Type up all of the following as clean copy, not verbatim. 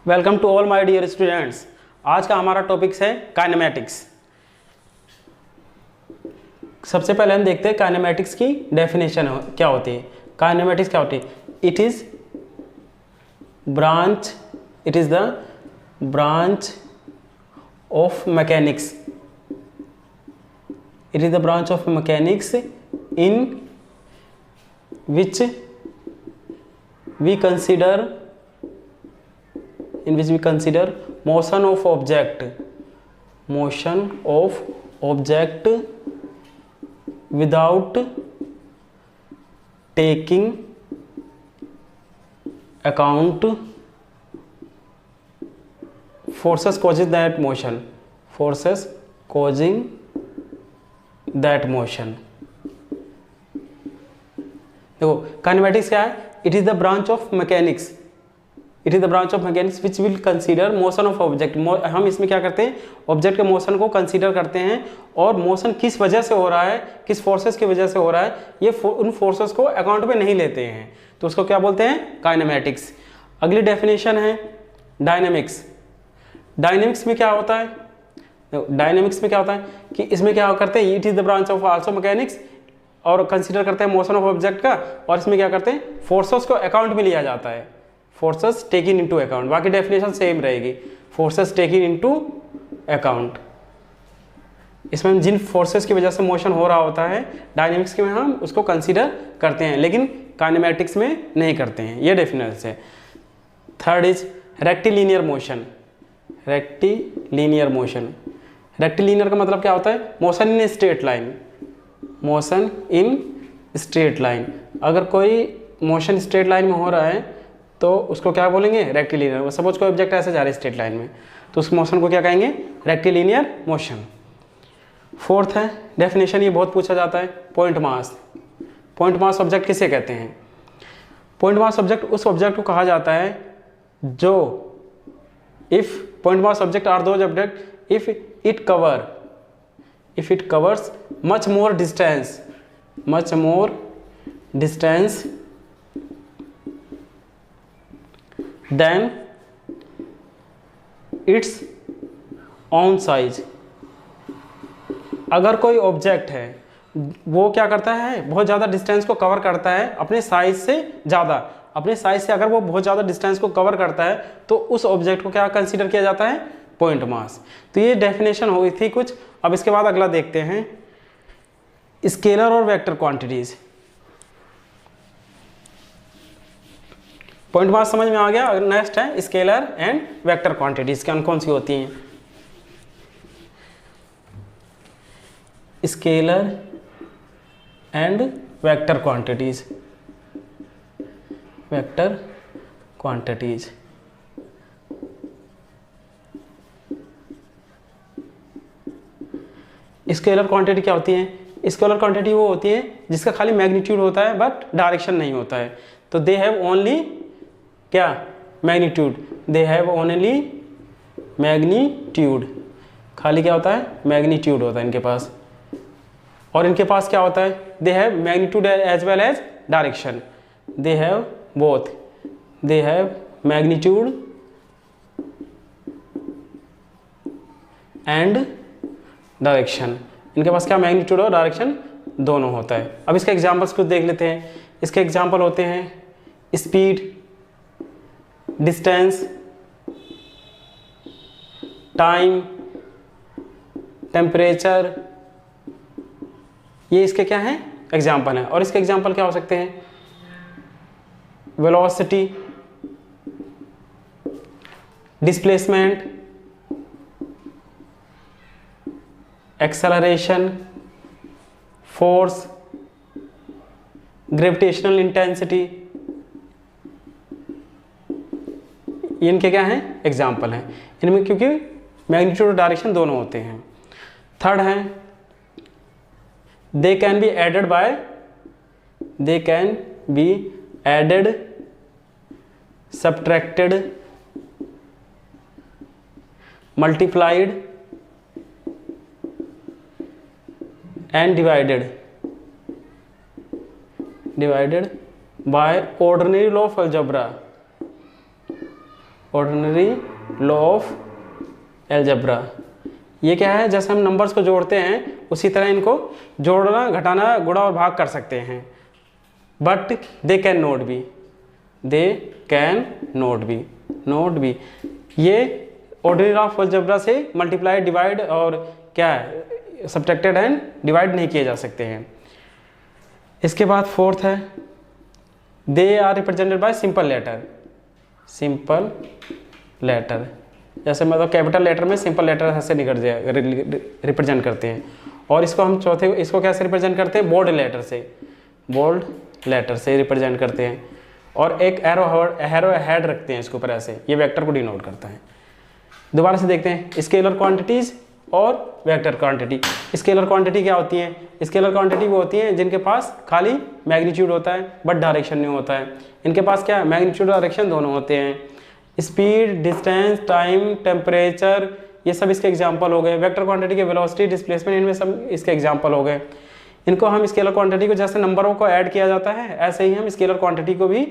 Welcome to all my dear students. आज का हमारा टॉपिक्स है काइनेमैटिक्स। सबसे पहले हम देखते हैं काइनेमैटिक्स की डेफिनेशन क्या होती है। काइनेमैटिक्स क्या होती है? It is the branch of mechanics. It is the branch of mechanics in which we consider motion of object without taking account forces causing that motion। देखो काइनेमैटिक्स क्या है? It is the branch of mechanics which will consider motion of object. हम इसमें क्या करते हैं? Object के motion को कंसीडर करते हैं और मोशन किस वजह से हो रहा है, किस फोर्सेस की वजह से हो रहा है, ये उन फोर्सेस को अकाउंट में नहीं लेते हैं, तो उसको क्या बोलते हैं? काइनेमैटिक्स। अगली डेफिनेशन है डायनेमिक्स। डायनेमिक्स में क्या होता है? डायनेमिक्स में क्या होता है कि इसमें क्या करते हैं? It is the branch of also mechanics और कंसीडर करते हैं मोशन ऑफ ऑब्जेक्ट का, और इसमें क्या करते हैं? फोर्सेस को अकाउंट में लिया जाता है, फोर्सेस टेकिंग इनटू अकाउंट। बाकी डेफिनेशन सेम रहेगी, फोर्सेस टेकिंग इनटू अकाउंट। इसमें हम जिन फोर्सेस की वजह से मोशन हो रहा होता है डायनेमिक्स के में हम उसको कंसीडर करते हैं, लेकिन काइनेमैटिक्स में नहीं करते हैं। ये डेफिनेशन है। Third is rectilinear motion. Rectilinear का मतलब क्या होता है? Motion in straight line. अगर कोई मोशन स्ट्रेट लाइन में हो रहा है तो उसको क्या बोलेंगे? रेक्टिलिनियर। सपोज कोई ऑब्जेक्ट ऐसे जा रहा है स्ट्रेट लाइन में, तो उस मोशन को क्या कहेंगे? Rectilinear motion. फोर्थ है डेफिनेशन, ये बहुत पूछा जाता है, point mass. Point mass object किसे कहते हैं? पॉइंट मास ऑब्जेक्ट उस ऑब्जेक्ट को कहा जाता है जो point mass object are those object if it covers much more distance than its own size। अगर कोई ऑब्जेक्ट है वो क्या करता है? बहुत ज़्यादा डिस्टेंस को कवर करता है अपने साइज से ज़्यादा। अपने साइज से अगर वो बहुत ज़्यादा डिस्टेंस को कवर करता है तो उस ऑब्जेक्ट को क्या कंसीडर किया जाता है? पॉइंट मास। तो ये डेफिनेशन हुई थी कुछ। अब इसके बाद अगला देखते हैं स्केलर और वेक्टर क्वांटिटीज। पॉइंट मास समझ में आ गया। नेक्स्ट है स्केलर एंड वेक्टर क्वांटिटीज। कौन सी होती हैं? Scalar and vector quantities. Scalar quantity क्या होती है? स्केलर क्वांटिटी वो होती है जिसका खाली मैग्नीट्यूड होता है बट डायरेक्शन नहीं होता है। तो दे हैव ओनली क्या? Magnitude. They have only magnitude. खाली क्या होता है? मैग्नीट्यूड होता है इनके पास। और इनके पास क्या होता है? They have magnitude as well as direction. They have both. They have magnitude and direction. इनके पास क्या? मैग्नीट्यूड और डायरेक्शन दोनों होता है। अब इसके एग्जांपल्स कुछ देख लेते हैं। इसके एग्जांपल होते हैं स्पीड, डिस्टेंस, टाइम, टेम्परेचर। ये इसके क्या हैं? एग्जांपल हैं। और इसके एग्जांपल क्या हो सकते हैं? Velocity, displacement, acceleration, force, gravitational intensity. इनके क्या हैं? एग्जाम्पल हैं। इनमें क्योंकि मैग्नीट्यूड और डायरेक्शन दोनों होते हैं। थर्ड है they can be added, subtracted, multiplied and divided by ordinary law of algebra ordinary law of algebra. ये क्या है, जैसे हम नंबर्स को जोड़ते हैं उसी तरह इनको जोड़ना, घटाना, गुणा और भाग कर सकते हैं। But they can not be, they can not be ये ऑर्डिनरी लॉ ऑफ अलजेब्रा से मल्टीप्लाई, डिवाइड और क्या है, सब्ट्रैक्टेड एंड डिवाइड नहीं किए जा सकते हैं। इसके बाद फोर्थ है, they are represented by simple letter. Simple letter जैसे मतलब कैपिटल लेटर में सिंपल लेटर ऐसे निकल जाए रिप्रेजेंट करते हैं। और इसको हम चौथे, इसको कैसे रिप्रेजेंट करते हैं, बोल्ड लेटर से, बोल्ड लेटर से रिप्रेजेंट करते हैं। और एक एरो हेड रखते हैं इसके ऊपर ऐसे, ये वेक्टर को डिनोट करता है। दोबारा से देखते हैं, स्केलर क्वांटिटीज और वेक्टर क्वांटिटी। स्केलर क्वांटिटी क्या होती है, स्केलर क्वांटिटी वो होती है जिनके पास खाली मैग्नीट्यूड होता है बट डायरेक्शन नहीं होता है। इनके पास क्या है, मैग्नीट्यूड और डायरेक्शन दोनों होते हैं। स्पीड, डिस्टेंस, टाइम, टेम्परेचर, ये सब इसके एग्जांपल हो गए। वेक्टर क्वांटिटी के वेलोसिटी, डिस्प्लेसमेंट, इनमें सब इसके एग्जांपल हो गए। इनको हम स्केलर क्वांटिटी को जैसे नंबरों को ऐड किया जाता है ऐसे ही हम स्केलर क्वांटिटी को भी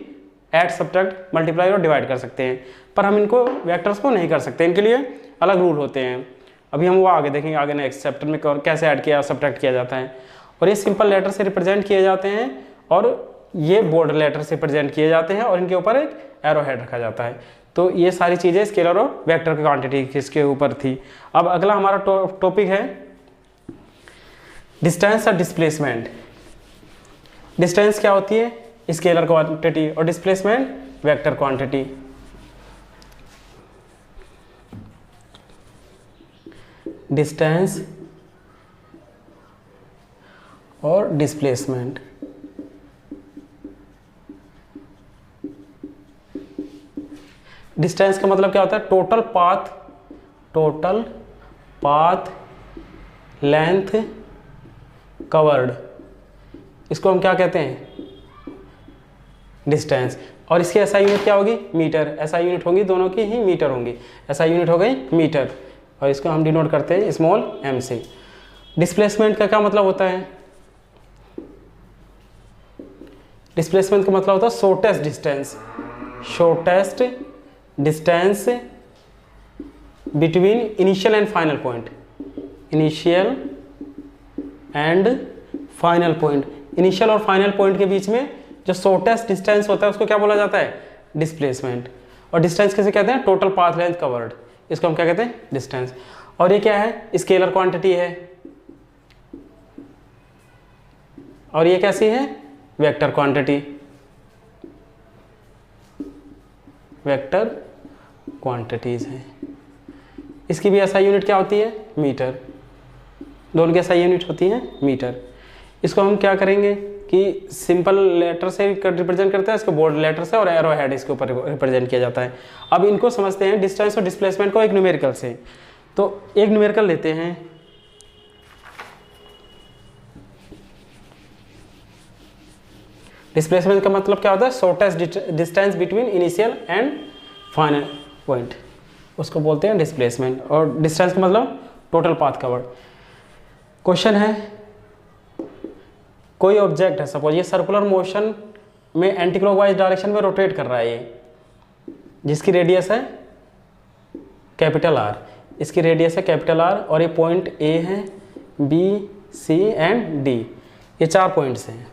ऐड, सब्ट्रैक्ट, मल्टीप्लाई और डिवाइड कर सकते हैं। पर हम इनको वेक्टर्स को नहीं कर सकते, इनके लिए अलग रूल होते हैं। अभी हम वो आगे देखेंगे, आगे नेक्स्ट चैप्टर में कैसे ऐड किया, सब्ट्रैक्ट किया जाता है। और ये सिंपल लेटर से रिप्रेजेंट किए जाते हैं और ये बोल्ड लेटर से रिप्रेजेंट किए जाते हैं और इनके ऊपर एक एरो हेड रखा जाता है। तो ये सारी चीज़ें स्केलर और वेक्टर की क्वांटिटी किसके ऊपर थी। अब अगला हमारा टॉपिक है डिस्टेंस और डिस्प्लेसमेंट। डिस्टेंस क्या होती है, स्केलर क्वांटिटी, और डिस्प्लेसमेंट वेक्टर क्वांटिटी। डिस्टेंस और डिस्प्लेसमेंट। डिस्टेंस का मतलब क्या होता है, टोटल पाथ लेंथ कवर्ड, इसको हम क्या कहते हैं, डिस्टेंस। और इसकी एसआई यूनिट क्या होगी, मीटर। एसआई यूनिट होगी, दोनों की ही मीटर होंगी। एसआई यूनिट हो गई मीटर और इसको हम डिनोट करते हैं स्मॉल m से। डिस्प्लेसमेंट का क्या मतलब होता है, डिस्प्लेसमेंट का मतलब होता है shortest distance, shortest distance between initial and final point, initial and final point. Initial और फाइनल पॉइंट के बीच में जो शॉर्टेस्ट डिस्टेंस होता है उसको क्या बोला जाता है, डिस्प्लेसमेंट। और डिस्टेंस किसे कहते हैं, टोटल पाथ लेंथ कवर्ड, इसको हम क्या कहते हैं, डिस्टेंस। और ये क्या है, स्केलर क्वांटिटी है। और ये कैसी है, वेक्टर क्वांटिटी, वेक्टर क्वांटिटीज है। इसकी भी एसआई यूनिट क्या होती है, मीटर। दोनों की एसआई यूनिट होती है मीटर। इसको हम क्या करेंगे कि सिंपल लेटर से रिप्रेजेंट करते हैं, इसको बोल्ड लेटर से, और एरो हेड इसके ऊपर रिप्रेजेंट किया जाता है। अब इनको समझते हैं डिस्टेंस और डिस्प्लेसमेंट को एक न्यूमेरिकल से। तो एक न्यूमेरिकल लेते हैं, डिस्प्लेसमेंट का मतलब क्या होता है, shortest distance between initial and final point, उसको बोलते हैं डिस्प्लेसमेंट। और डिस्टेंस का मतलब टोटल पाथ कवर्ड। क्वेश्चन है, कोई ऑब्जेक्ट है, सपोज ये सर्कुलर मोशन में एंटी क्लॉकवाइज डायरेक्शन में रोटेट कर रहा है ये, जिसकी रेडियस है कैपिटल आर, इसकी रेडियस है कैपिटल आर, और ये पॉइंट ए है, बी, सी एंड डी, ये 4 पॉइंट्स हैं।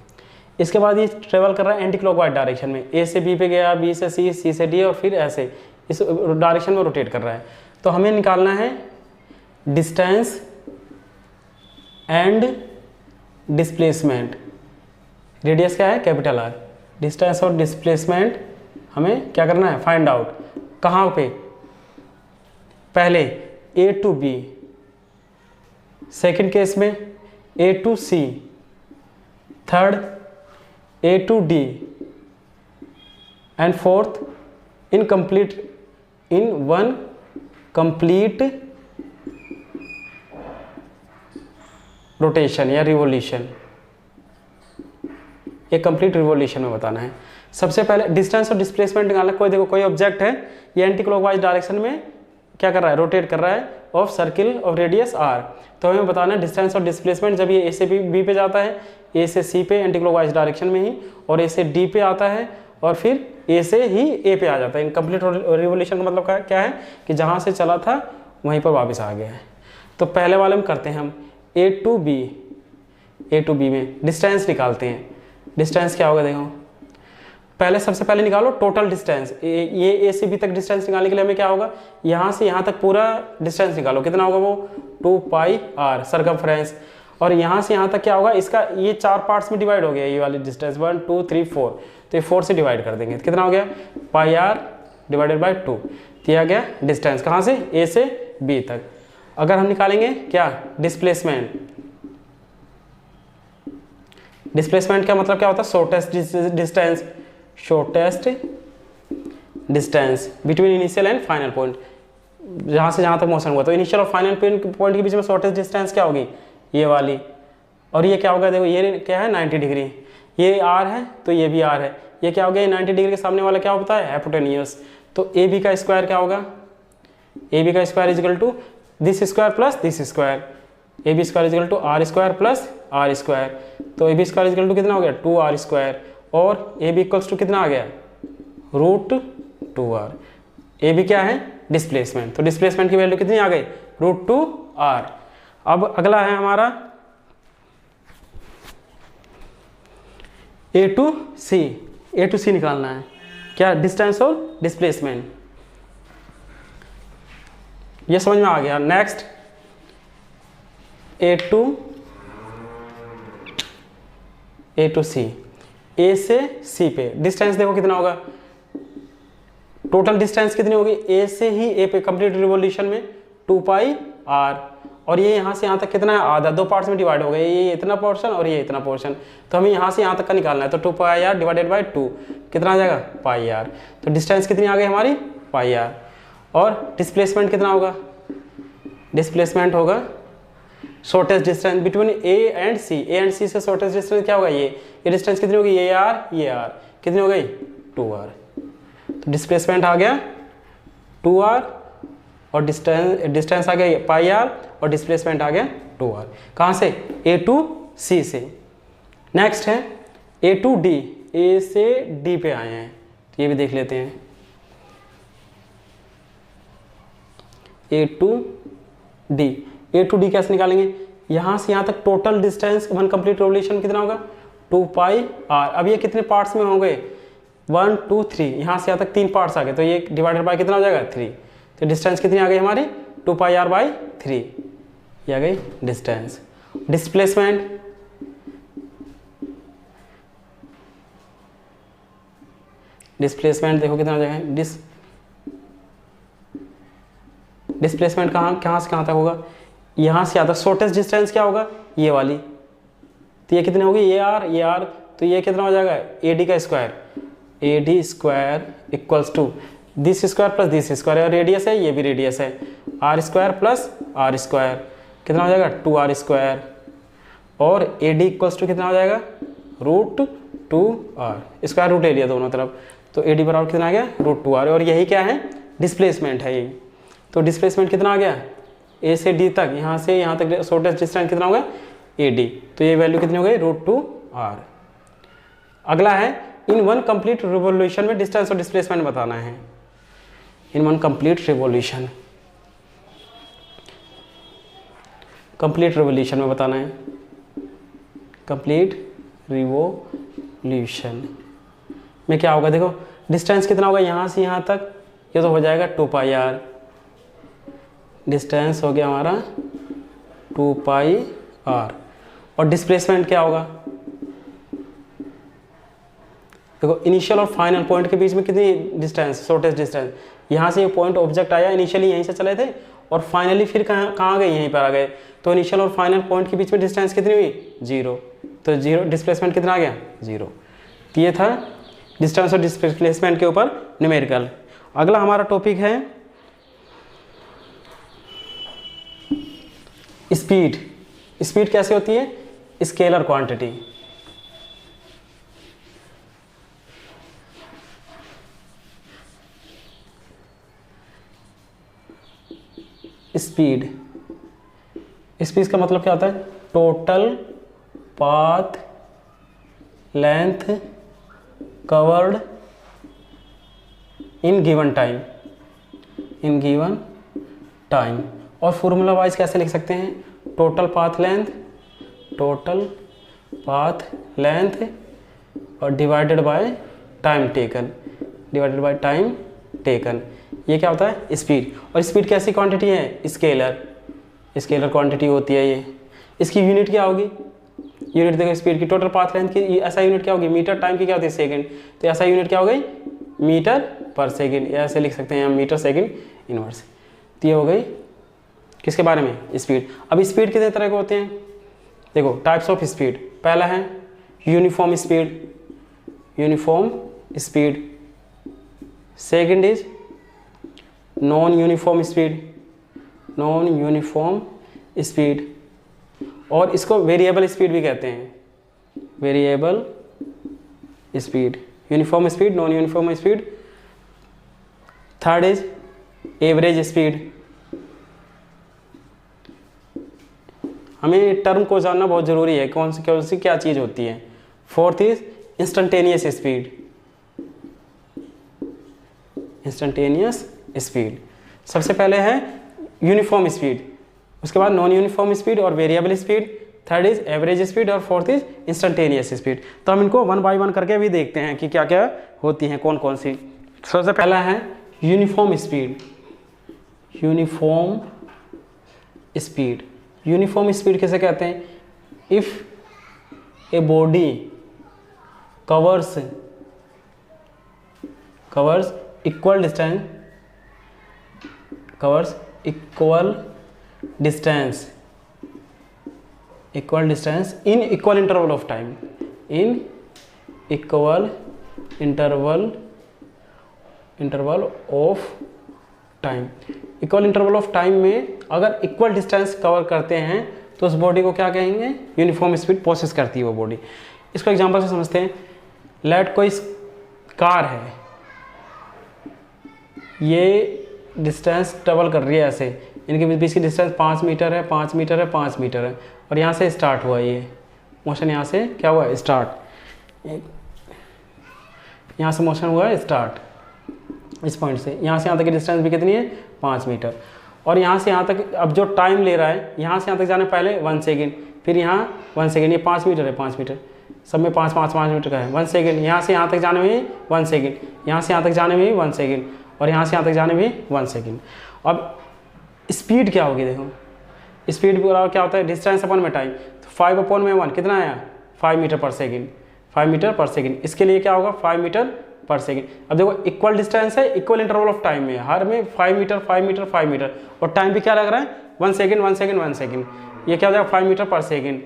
इसके बाद ये ट्रेवल कर रहा है एंटी क्लॉकवाइज डायरेक्शन में, ए से बी पे गया, बी से सी, सी से डी, और फिर ऐसे इस डायरेक्शन में रोटेट कर रहा है। तो हमें निकालना है डिस्टेंस एंड डिस्प्लेसमेंट। रेडियस क्या है, कैपिटल आर। डिस्टेंस और डिस्प्लेसमेंट हमें क्या करना है, फाइंड आउट। कहाँ पे, पहले A to B, second case में A to C, third A to D, and fourth in one complete rotation या रिवोल्यूशन। एक कंप्लीट रिवोल्यूशन में बताना है। सबसे पहले डिस्टेंस और डिस्प्लेसमेंट निकालना। कोई देखो, कोई ऑब्जेक्ट है, ये एंटी क्लॉकवाइज डायरेक्शन में क्या कर रहा है, रोटेट कर रहा है of circle of radius R. तो हमें बताना है डिस्टेंस और डिस्प्लेसमेंट जब ये ए से बी पे जाता है, ए से सी पे एंटी क्लॉकवाइज डायरेक्शन में ही, और ए से डी पे आता है, और फिर ए से ही ए पे आ जाता है। इनकम्प्लीट रिवोल्यूशन का मतलब क्या है कि जहाँ से चला था वहीं पर वापस आ गया है। तो पहले वाले में करते हैं हम ए टू बी में डिस्टेंस निकालते हैं। डिस्टेंस क्या होगा देखो, पहले सबसे पहले निकालो टोटल डिस्टेंस। ये ए से बी तक डिस्टेंस निकालने के लिए हमें क्या होगा, यहाँ से यहाँ तक पूरा डिस्टेंस निकालो। कितना होगा वो 2 पाई r सर्कमफ्रेंस। और यहाँ से यहाँ तक क्या होगा, इसका ये 4 पार्ट्स में डिवाइड हो गया ये वाली डिस्टेंस 1 2 3 4। तो ये 4 से डिवाइड कर देंगे, कितना हो गया पाई r डिवाइडेड बाई 2 दिया गया डिस्टेंस कहाँ से, ए से बी तक। अगर हम निकालेंगे क्या डिस्प्लेसमेंट, डिस्प्लेसमेंट का मतलब क्या होता है, shortest distance between initial and final point, जहाँ से जहाँ तक मोशन हुआ। तो इनिशियल और फाइनल पॉइंट के बीच में शॉर्टेस्ट डिस्टेंस क्या होगी, ये वाली। और ये क्या होगा देखो, ये क्या है 90 डिग्री, ये r है तो ये भी r है। ये क्या हो गया 90 डिग्री के सामने वाला क्या होता है हाइपोटेन्यूज। तो ए बी का स्क्वायर क्या होगा, ए बी का square is equal to this square plus this square, A B square is equal to R square plus R square. तो A B square is equal to कितना हो गया 2r स्क्वायर, और ए बी इक्वल्स टू कितना आ गया √2r। A B क्या है displacement, तो डिस्प्लेसमेंट की वैल्यू कितनी आ गई √2r। अब अगला है हमारा ए टू सी निकालना है, क्या डिस्टेंस और डिस्प्लेसमेंट, ये समझ में आ गया। नेक्स्ट ए टू सी, ए से सी पे डिस्टेंस देखो कितना होगा, टोटल डिस्टेंस कितनी होगी ए से ही ए पे कंप्लीट रिवोल्यूशन में 2 पाई r। और ये यहाँ से यहाँ तक कितना है आधा, 2 पार्ट्स में डिवाइड हो गया, ये इतना पोर्शन और ये इतना पोर्शन। तो हमें यहाँ से यहाँ तक का निकालना है, तो 2 पाई r डिवाइडेड बाई 2 कितना आ जाएगा पाई r। तो डिस्टेंस कितनी आ गई हमारी पाई r। और डिस्प्लेसमेंट कितना होगा, डिस्प्लेसमेंट होगा shortest distance between A and C से शॉर्टेस्ट डिस्टेंस क्या होगा, ये डिस्टेंस कितनी होगी ये r कितनी हो गई 2r। तो डिस्प्लेसमेंट आ गया 2r और डिस्टेंस आ गया पाई r और डिस्प्लेसमेंट आ गया 2r। कहाँ से ए टू सी से। नेक्स्ट है ए टू डी, ए से डी पे आए हैं, तो ये भी देख लेते हैं। ए टू डी कैसे निकालेंगे, यहाँ से यहाँ तक total distance one complete revolution कितना होगा 2 पाई r। अब ये कितने पार्ट्स में होंगे 1 2 3, यहाँ से यहाँ तक 3 पार्ट्स आ गए, तो ये डिवाइडेड बाय कितना हो जाएगा 3। तो डिस्टेंस कितनी आ गई हमारी 2 पाई r बाई 3, ये आ गई डिस्टेंस। डिस्प्लेसमेंट देखो कितना हो जाएगा, डिस्प्लेसमेंट कहाँ से कहाँ तक होगा, यहाँ से यहाँ तक शॉर्टेस्ट डिस्टेंस क्या होगा ये वाली, तो ये कितने होगी ये r, तो ये कितना हो जाएगा AD का square, AD square equals to this square plus this square, और रेडियस है ये भी रेडियस है, r square plus r square कितना हो जाएगा 2r स्क्वायर, और AD इक्वल्स टू कितना हो जाएगा √2r, स्क्वायर रूट ले लिया दोनों तरफ, तो AD बराबर कितना आ गया √2r। और यही क्या है डिस्प्लेसमेंट है यही। तो डिस्प्लेसमेंट कितना आ गया ए से डी तक, यहाँ से यहाँ तक शॉर्टेस्ट डिस्टेंस कितना होगा AD, तो ये वैल्यू कितनी हो गई √2r। अगला है इन वन कंप्लीट रिवोल्यूशन में डिस्टेंस और डिस्प्लेसमेंट बताना है। इन वन कंप्लीट रिवोल्यूशन में बताना है, कंप्लीट रिवोल्यूशन में क्या होगा देखो, डिस्टेंस कितना होगा यहाँ से यहाँ तक, ये तो हो जाएगा 2 पाई r, डिस्टेंस हो गया हमारा 2 पाई r। और डिस्प्लेसमेंट क्या होगा देखो, इनिशियल और फाइनल पॉइंट के बीच में कितनी डिस्टेंस, शॉर्टेस्ट डिस्टेंस, यहाँ से ये पॉइंट ऑब्जेक्ट आया, इनिशियली यहीं से चले थे और फाइनली फिर कहाँ गए, यहीं पर आ गए, तो इनिशियल और फाइनल पॉइंट के बीच में डिस्टेंस कितनी हुई 0, तो 0 डिस्प्लेसमेंट कितना आ गया 0। तो ये था डिस्टेंस और डिस्प्लेसमेंट के ऊपर न्यूमेरिकल। अगला हमारा टॉपिक है स्पीड। स्पीड कैसे होती है, स्केलर क्वांटिटी। स्पीड का मतलब क्या होता है, total path length covered in given time, in given time. और फॉर्मूला वाइज कैसे लिख सकते हैं, total path length, total path length और divided by time taken, divided by time taken. ये क्या होता है, स्पीड। और स्पीड कैसी क्वांटिटी है, स्केलर, स्केलर क्वांटिटी होती है ये। इसकी यूनिट क्या होगी, यूनिट देखो स्पीड की, टोटल पाथ लेंथ की ऐसा यूनिट क्या होगी, मीटर, टाइम की क्या होती है, सेकंड, तो ऐसा यूनिट क्या हो गई, मीटर पर सेकंड, ऐसे लिख सकते हैं हम, मीटर सेकंड इनवर्स। तो ये हो गई किसके बारे में, स्पीड। अब स्पीड कितने तरह के होते हैं, देखो टाइप्स ऑफ स्पीड। पहला है uniform speed, uniform speed. Second is non uniform speed, non uniform speed. और इसको वेरिएबल स्पीड भी कहते हैं, variable speed, uniform speed, non uniform speed. Third is average speed. हमें टर्म को जानना बहुत ज़रूरी है, कौन सी क्या चीज़ होती है। Fourth is instantaneous speed, instantaneous speed. सबसे पहले है यूनिफॉर्म स्पीड, उसके बाद नॉन यूनिफॉर्म स्पीड और variable speed, third is average speed और फोर्थ इज इंस्टेंटेनियस स्पीड। तो हम इनको वन बाय वन करके भी देखते हैं कि क्या क्या होती हैं, कौन कौन सी। सबसे पहला है uniform speed, uniform speed. Uniform speed किसे कहते हैं, if a body covers equal distance, covers equal distance in equal interval of time, in equal interval of time। Equal interval of time में अगर इक्वल डिस्टेंस कवर करते हैं तो उस body को क्या कहेंगे, यूनिफॉर्म स्पीड प्रोसेस करती है वो बॉडी। इसको एग्जांपल से समझते हैं। लेट कोई कार है, ये डिस्टेंस ट्रेवल कर रही है ऐसे, इनके बीच की डिस्टेंस 5 मीटर है, 5 मीटर है, 5 मीटर है, और यहाँ से स्टार्ट हुआ ये मोशन, यहाँ से क्या हुआ स्टार्ट, यहाँ से मोशन हुआ है स्टार्ट, इस पॉइंट से यहाँ से यहाँ तक की डिस्टेंस भी कितनी है, 5 मीटर। और यहाँ से यहाँ तक अब जो टाइम ले रहा है, यहाँ से यहाँ तक जाने पहले 1 सेकेंड, फिर यहाँ 1 सेकेंड, ये 5 मीटर है, 5 मीटर सब में 5 मीटर का है, 1 सेकेंड। यहाँ से यहाँ तक जाने में ही 1 सेकेंड, यहाँ से यहाँ तक जाने में ही 1 सेकेंड, और यहाँ से यहाँ तक जाने में 1 सेकेंड। अब स्पीड क्या होगी, देखो स्पीड क्या होता है, डिस्टेंस अपन में टाइम, तो 5/1 कितना आया, 5 मीटर पर सेकेंड, 5 मीटर पर सेकेंड। इसके लिए क्या होगा, 5 मीटर पर सेकेंड। अब देखो इक्वल डिस्टेंस है, इक्वल इंटरवल ऑफ टाइम में, हर में 5 मीटर 5 मीटर 5 मीटर, और टाइम भी क्या लग रहा है, 1 सेकेंड 1 सेकेंड 1 सेकेंड। ये क्या हो जाएगा, 5 मीटर पर सेकेंड,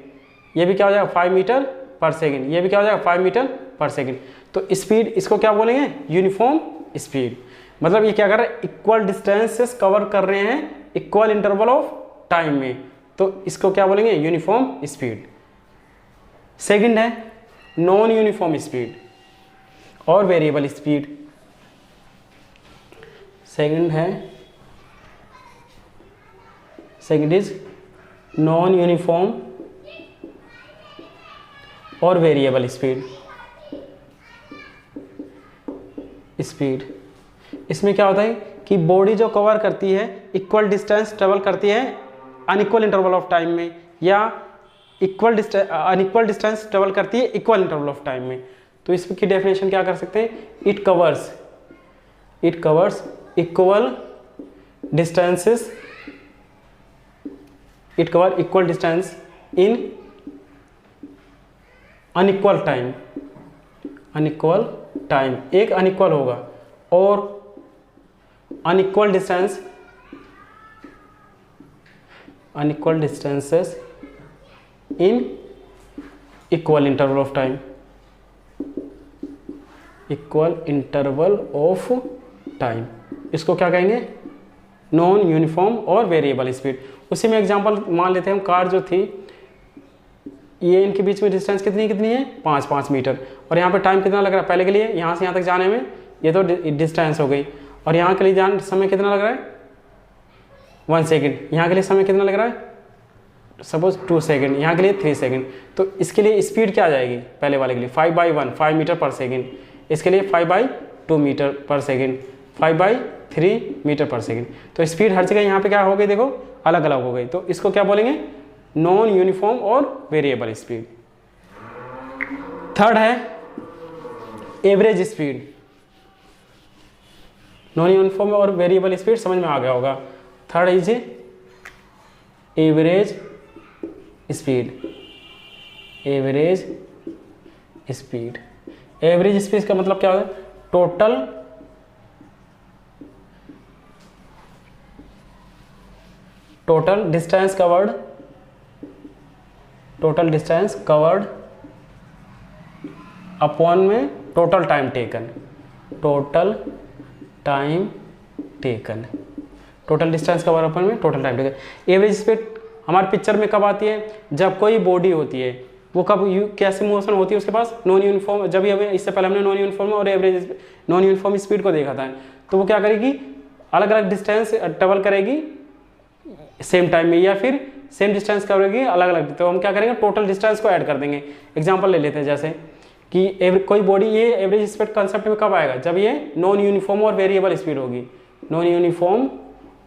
ये भी क्या हो जाएगा 5 मीटर पर सेकेंड, ये भी क्या हो जाएगा 5 मीटर पर सेकेंड। तो स्पीड इसको क्या बोलेंगे, यूनिफॉर्म स्पीड। मतलब ये क्या कर रहे हैं, इक्वल डिस्टेंसेस कवर कर रहे हैं इक्वल इंटरवल ऑफ टाइम में, तो इसको क्या बोलेंगे, यूनिफॉर्म स्पीड। सेकंड है नॉन यूनिफॉर्म स्पीड और variable speed. Second is non uniform और वेरिएबल स्पीड। इसमें क्या होता है कि बॉडी जो कवर करती है इक्वल डिस्टेंस ट्रेवल करती है अनइक्वल इंटरवल ऑफ टाइम में, या अनइक्वल डिस्टेंस ट्रेवल करती है इक्वल इंटरवल ऑफ टाइम में। तो इसकी डेफिनेशन क्या कर सकते हैं, it covers equal distances, it cover equal distance in unequal time, एक अनइक्वल होगा, और unequal distances in equal interval of time, equal interval of time. इसको क्या कहेंगे, नॉन यूनिफॉर्म और वेरिएबल स्पीड। उसी में एग्जांपल मान लेते हैं हम, कार जो थी ये इनके बीच में डिस्टेंस कितनी है 5 मीटर, और यहाँ पे टाइम कितना लग रहा है, पहले के लिए यहाँ से यहाँ तक जाने में ये तो डिस्टेंस हो गई, और यहाँ के लिए जाने समय कितना लग रहा है 1 सेकेंड, यहाँ के लिए समय कितना लग रहा है सपोज 2 सेकेंड, यहाँ के लिए 3 सेकेंड। तो इसके लिए स्पीड क्या आ जाएगी, पहले वाले के लिए 5/1 5 मीटर पर सेकेंड, इसके लिए 5/2 मीटर पर सेकेंड, 5/3 मीटर पर सेकेंड। तो स्पीड हर जगह यहाँ पे क्या हो गई, देखो अलग अलग हो गई। तो इसको क्या बोलेंगे, नॉन यूनिफॉर्म और वेरिएबल स्पीड। थर्ड है एवरेज स्पीड। नॉन यूनिफॉर्म और वेरिएबल स्पीड समझ में आ गया होगा। Third is average speed. Average speed, average speed का मतलब क्या होता है, total distance covered, total distance covered upon में total time taken, total time taken, total distance cover upon में total time taken. Average speed हमारे पिक्चर में कब आती है, जब कोई बॉडी होती है वो कब कैसे मोशन होती है उसके पास, नॉन यूनिफॉर्म। जब ये इससे पहले हमने नॉन यूनिफॉर्म और एवरेज नॉन यूनिफॉर्म स्पीड को देखा था, तो वो क्या करेगी, अलग अलग डिस्टेंस ट्रेवल करेगी सेम टाइम में, या फिर सेम डिस्टेंस करेगी अलग अलग। तो हम क्या करेंगे, टोटल डिस्टेंस को ऐड कर देंगे। एग्जांपल ले लेते हैं, जैसे कि कोई बॉडी, ये एवरेज स्पीड कंसेप्ट में कब आएगा, जब ये नॉन यूनिफॉर्म और वेरिएबल स्पीड होगी, नॉन यूनिफॉर्म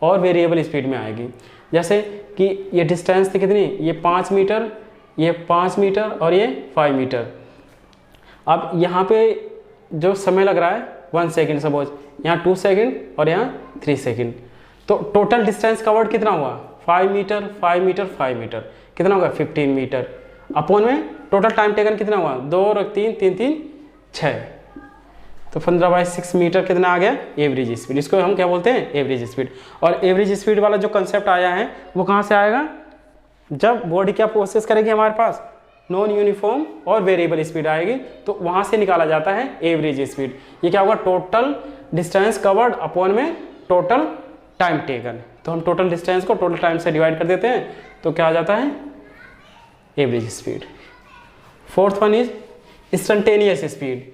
और वेरिएबल स्पीड में आएगी। जैसे कि ये डिस्टेंस थी कितनी, ये 5 मीटर, ये 5 मीटर और ये 5 मीटर। अब यहाँ पे जो समय लग रहा है 1 सेकेंड, सपोज यहाँ 2 सेकेंड और यहाँ 3 सेकेंड। तो टोटल डिस्टेंस कवर्ड कितना हुआ, 5 मीटर 5 मीटर 5 मीटर, कितना होगा 15 मीटर। अपॉन में टोटल टाइम टेकन कितना हुआ, 2 और 3 3 3 6, तो 15/6 मीटर कितना आ गया, एवरेज स्पीड। इसको हम क्या बोलते हैं, एवरेज स्पीड। और एवरेज स्पीड वाला जो कंसेप्ट आया है वो कहाँ से आएगा, जब बॉडी क्या प्रोसेस करेगी, हमारे पास नॉन यूनिफॉर्म और वेरिएबल स्पीड आएगी, तो वहाँ से निकाला जाता है एवरेज स्पीड। ये क्या होगा, टोटल डिस्टेंस कवर्ड अपॉन में टोटल टाइम टेकन। तो हम टोटल डिस्टेंस को टोटल टाइम से डिवाइड कर देते हैं, तो क्या आ जाता है, average speed. Fourth one is instantaneous speed.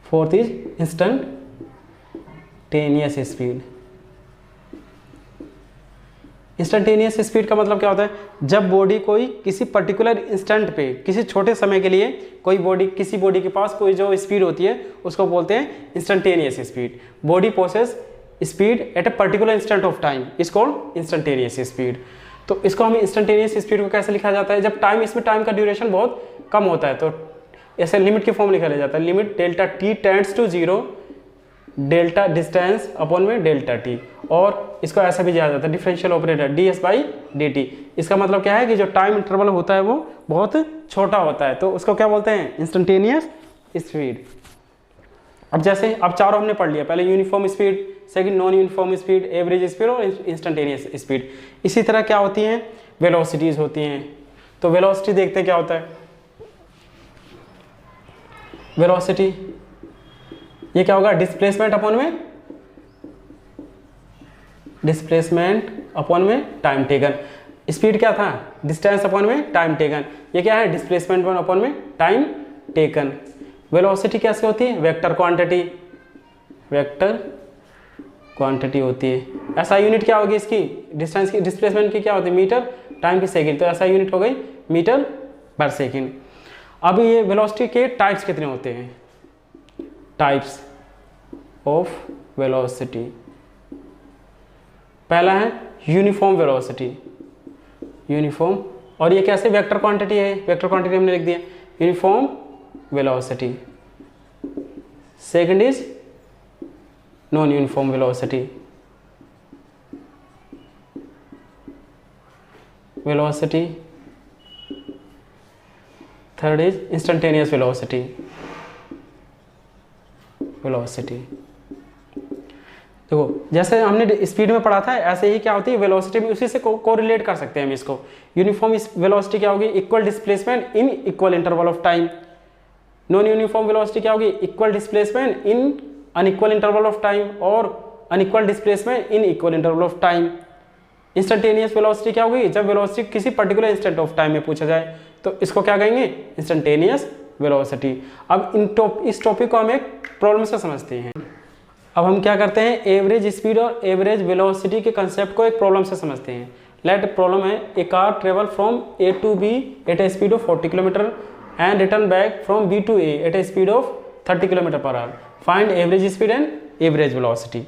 Fourth is instantaneous speed. Instantaneous speed का मतलब क्या होता है, जब बॉडी कोई किसी पर्टिकुलर इंस्टेंट पे, किसी छोटे समय के लिए कोई बॉडी, किसी बॉडी के पास कोई जो स्पीड होती है उसको बोलते हैं instantaneous speed. Body process speed at a particular instant of time is called instantaneous speed. तो इसको हमें इंस्टेंटेनियस स्पीड को कैसे लिखा जाता है, जब टाइम, इसमें टाइम का ड्यूरेशन बहुत कम होता है, तो ऐसे लिमिट की फॉर्म लिखा जाता है, limit delta T tends to 0, delta distance upon में डेल्टा टी। और इसको ऐसा भी दिया जाता है डिफरेंशियल ऑपरेटर ds/dt। इसका मतलब क्या है कि जो टाइम इंटरवल होता है वो बहुत छोटा होता है, तो उसको क्या बोलते हैं, इंस्टेंटेनियस स्पीड। अब जैसे अब चारों हमने पढ़ लिया, पहले uniform speed, second non uniform speed, average speed और इंस्टेंटेनियस स्पीड। इसी तरह क्या होती हैं, वेलोसिटीज होती हैं। तो वेलोसिटी देखते हैं क्या होता है, वेलोसिटी ये क्या होगा, डिस्प्लेसमेंट अपॉन में, डिस्प्लेसमेंट अपॉन में टाइम टेकन। स्पीड क्या था, डिस्टेंस अपॉन में टाइम टेकन। ये क्या है, डिस्प्लेसमेंट अपॉन में टाइम टेकन। वेलोसिटी कैसे होती है, वेक्टर क्वांटिटी, वेक्टर क्वांटिटी होती है। ऐसा यूनिट क्या होगी इसकी, डिस्टेंस की, डिस्प्लेसमेंट की क्या होती है, मीटर, टाइम की सेकंड, तो ऐसा यूनिट हो गई मीटर पर सेकंड। अब ये वेलोसिटी के टाइप्स कितने होते हैं, टाइप्स ऑफ वेलोसिटी। पहला है यूनिफॉर्म वेलोसिटी, यूनिफॉर्म, और ये कैसे, वेक्टर क्वांटिटी है, वेक्टर क्वांटिटी हमने लिख दिया, uniform velocity. Second is non uniform velocity, velocity. Third is instantaneous velocity, velocity. देखो जैसे हमने स्पीड में पढ़ा था, ऐसे ही क्या होती है वेलोसिटी में, उसी से कोरिलेट कर सकते हैं हम इसको। यूनिफॉर्म वेलोसिटी क्या होगी, equal displacement in equal interval of time. Non uniform velocity क्या होगी, equal displacement in unequal interval of time और unequal displacement in equal interval of time. Instantaneous velocity क्या होगी, जब वेलोसिटी किसी पर्टिकुलर इंस्टेंट ऑफ टाइम में पूछा जाए तो इसको क्या कहेंगे, इंस्टेंटेनियस वेलोसिटी। अब इस टॉपिक को हम एक प्रॉब्लम से समझते हैं। अब हम क्या करते हैं, एवरेज स्पीड और एवरेज वेलोसिटी के कंसेप्ट को एक प्रॉब्लम से समझते हैं। लेट प्रॉब्लम है, a car travel from A to B at a speed of 40 kilometre and return back from B to A at a speed of 30 kilometre per hour. Find average speed and average velocity.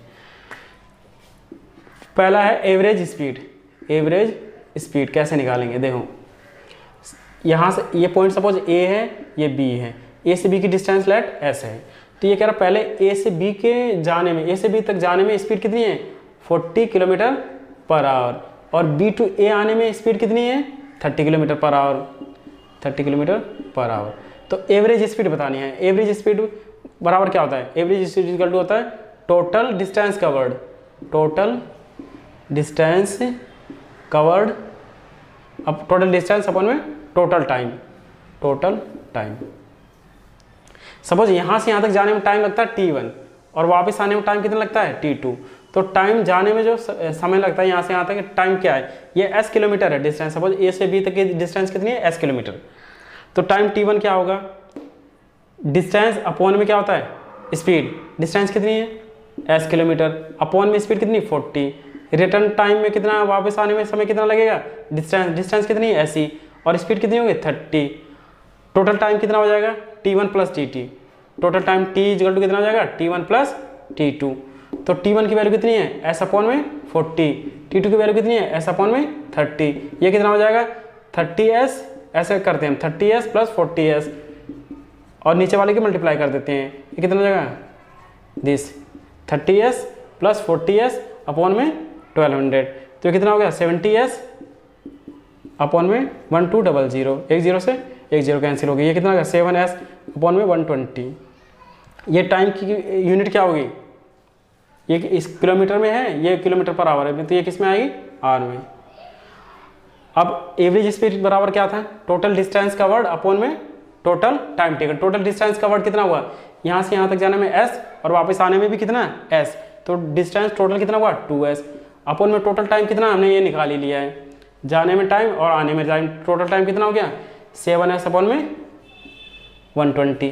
पहला है average speed. Average speed कैसे निकालेंगे, देखो यहाँ से ये point suppose ए है, ये बी है, ए से बी की डिस्टेंस लेट एस है। तो ये कह रहा पहले ए से बी के जाने में, ए से बी तक जाने में स्पीड कितनी है 40 किलोमीटर पर आवर, और बी टू ए आने में स्पीड कितनी है 30 kilometre per our, 30 kilometre per our. तो एवरेज स्पीड बतानी है। एवरेज स्पीड बराबर क्या होता है, एवरेज स्पीड इक्वल टू होता है total distance covered, total distance covered, अब टोटल डिस्टेंस अपन में total time, total time. Suppose यहाँ से यहाँ तक जाने में टाइम लगता है t1 और वापस आने में टाइम कितना लगता है t2। तो टाइम जाने में जो समय लगता है यहाँ से यहाँ तक, टाइम क्या है, ये s किलोमीटर है डिस्टेंस। सपोज a से b तक की डिस्टेंस कितनी है s किलोमीटर। तो टाइम t1 क्या होगा, डिस्टेंस अपॉन में क्या होता है स्पीड, डिस्टेंस कितनी है s किलोमीटर, अपॉन में स्पीड कितनी 40, रिटर्न टाइम में कितना, वापस आने में समय कितना लगेगा, डिस्टेंस कितनी है s, और स्पीड कितनी होगी 30। टोटल टाइम कितना हो जाएगा t1 plus tt। Total time t equal to कितना हो जाएगा t1 प्लस t2। तो t1 की वैल्यू कितनी है s अपॉन में 40, t2 की वैल्यू कितनी है s अपॉन में 30। ये कितना हो जाएगा 30s, ऐसे करते हैं हम 30s प्लस 40s और नीचे वाले की मल्टीप्लाई कर देते हैं। ये कितना हो जाएगा this 30s plus 40s upon में 1200। तो ये कितना हो गया 70s अपॉन में 1200, एक जीरो से एक जीरो कैंसिल हो गई। ये कितना होगा 7s अपॉन में 120। ये टाइम की यूनिट क्या होगी, ये इस किलोमीटर में है, ये किलोमीटर पर आवर है, तो ये किस में आएगी आर में। अब एवरेज स्पीड बराबर क्या था, टोटल डिस्टेंस कवर्ड अपॉन में total time taken. Total distance covered कितना हुआ, यहाँ से यहाँ तक जाने में s और वापस आने में भी कितना s, तो डिस्टेंस टोटल कितना हुआ 2s अपॉन में टोटल टाइम कितना, हमने ये निकाल ही लिया है, जाने में टाइम और आने में टाइम। टोटल टाइम कितना हो गया 7s अपॉन में 120।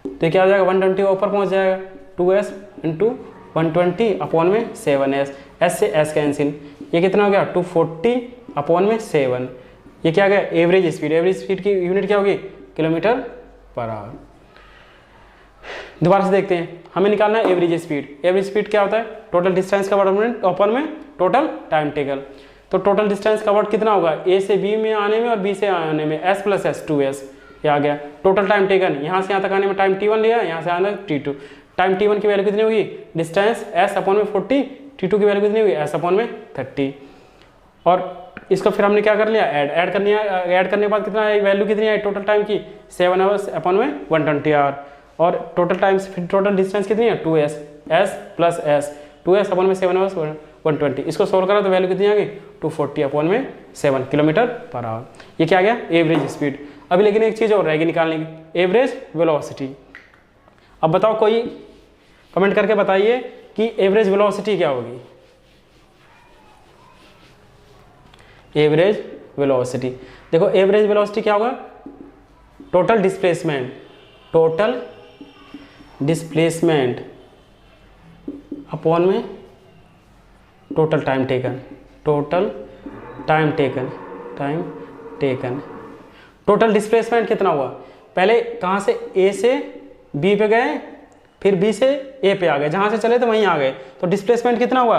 तो क्या हो जाएगा 120 ऊपर पहुँच जाएगा, 2s इंटू 120 अपॉन में 7s, s से s कैंसिल। ये कितना हो गया 240 अपॉन में 7। ये क्या गया एवरेज स्पीड। एवरेज स्पीड की यूनिट क्या होगी किलोमीटर पर आवर। दोबारा से देखते हैं, हमें निकालना है एवरेज स्पीड। एवरेज स्पीड क्या होता है टोटल डिस्टेंस कवर्ड अपॉन में टोटल टाइम टेकन। तो टोटल डिस्टेंस कवर्ड कितना होगा a से b में आने में और b से आने में s प्लस s 2s, ये आ गया। टोटल टाइम टेकन, यहाँ से यहाँ तक आने में टाइम t1 लिया, यहाँ से आने t2। टाइम t1 की वैल्यू कितनी होगी, डिस्टेंस s अपॉन में 40, t2 की वैल्यू कितनी होगी s अपॉन में 30। और इसको फिर हमने क्या कर लिया ऐड करनी है। ऐड करने के बाद कितना वैल्यू कितनी है टोटल टाइम की 7 आवर्स अपॉन में 120 आवर। और टोटल टाइम फिर टोटल डिस्टेंस कितनी है 2s, s plus s, 2s upon में 7 आवर्स 120। इसको सोल्व करा तो वैल्यू कितनी आ गई 240 अपॉन में 7 किलोमीटर पर आवर। ये क्या आ गया एवरेज स्पीड। अभी लेकिन एक चीज़ और रहेगी निकालने की, एवरेज वेलोसिटी। अब बताओ, कोई कमेंट करके बताइए कि एवरेज वेलोसिटी क्या होगी। एवरेज वेलोसिटी, देखो एवरेज वेलोसिटी क्या होगा, total displacement, total displacement upon में total time taken, total time taken, time taken. Total displacement कितना हुआ, पहले कहाँ से ए से बी पे गए, फिर बी से ए पे आ गए, जहाँ से चले थे वहीं आ गए, तो डिस्प्लेसमेंट कितना हुआ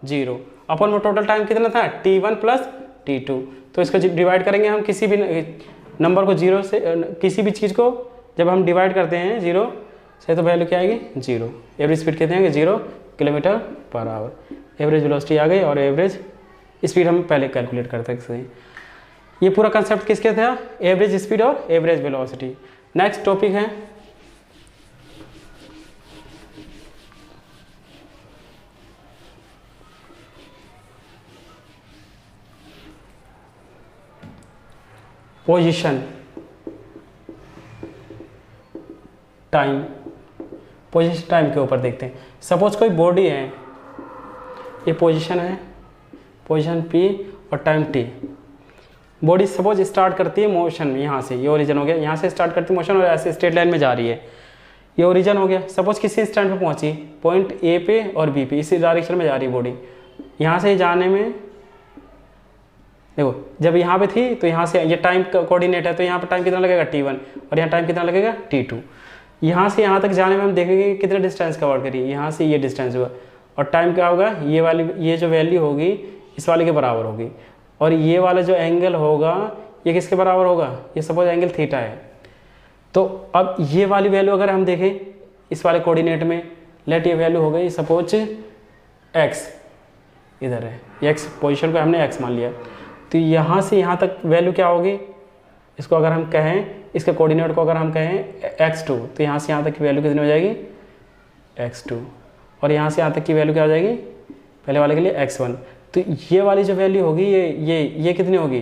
0 अपॉन में टोटल टाइम कितना था t1 प्लस t2। तो इसको डिवाइड करेंगे हम, किसी भी नंबर को 0 से, किसी भी चीज़ को जब हम डिवाइड करते हैं 0 से तो वैल्यू क्या आएगी 0। एवरेज स्पीड कितनी आएगी 0 kilometre per our. Average velocity आ गई और एवरेज स्पीड हम पहले कैलकुलेट कर सकते हैं। ये पूरा कंसेप्ट किसके था, एवरेज स्पीड और एवरेज वेलोसिटी। नेक्स्ट टॉपिक है पोजीशन टाइम। पोजीशन टाइम के ऊपर देखते हैं। सपोज कोई बॉडी है, ये पोजीशन है, पोजीशन P और time T। Body suppose start करती है मोशन में, यहाँ से ये ओरिजिन हो गया, यहाँ से स्टार्ट करती है मोशन और ऐसे स्ट्रेट लाइन में जा रही है, ये ओरिजिन हो गया। सपोज किसी स्टैंड पे पहुँची, पॉइंट A पे और B पे, इसी डायरेक्शन में जा रही है बॉडी। यहाँ से जाने में देखो जब यहाँ पे थी तो यहाँ से ये टाइम कोऑर्डिनेट है, तो यहाँ पे टाइम कितना लगेगा t1 और यहाँ टाइम कितना लगेगा t2। यहाँ से यहाँ तक जाने में हम देखेंगे कितना डिस्टेंस कवर करिए, यहाँ से ये डिस्टेंस हुआ और टाइम क्या होगा, ये वाली ये जो वैल्यू होगी इस वाले के बराबर होगी, और ये वाला जो एंगल होगा ये किसके बराबर होगा, ये सपोज एंगल थीटा है। तो अब ये वाली वैल्यू अगर हम देखें इस वाले कोऑर्डिनेट में, लेट ये वैल्यू हो गई सपोज x, इधर है x पोजीशन को हमने x मान लिया, तो यहाँ से यहाँ तक वैल्यू क्या होगी, इसको अगर हम कहें इसके कोऑर्डिनेट को अगर हम कहें x2, तो यहाँ से यहाँ तक की वैल्यू कितनी हो जाएगी x2, और यहाँ से यहाँ तक की वैल्यू क्या हो जाएगी पहले वाले के लिए x1। तो ये वाली जो वैल्यू होगी ये कितनी होगी,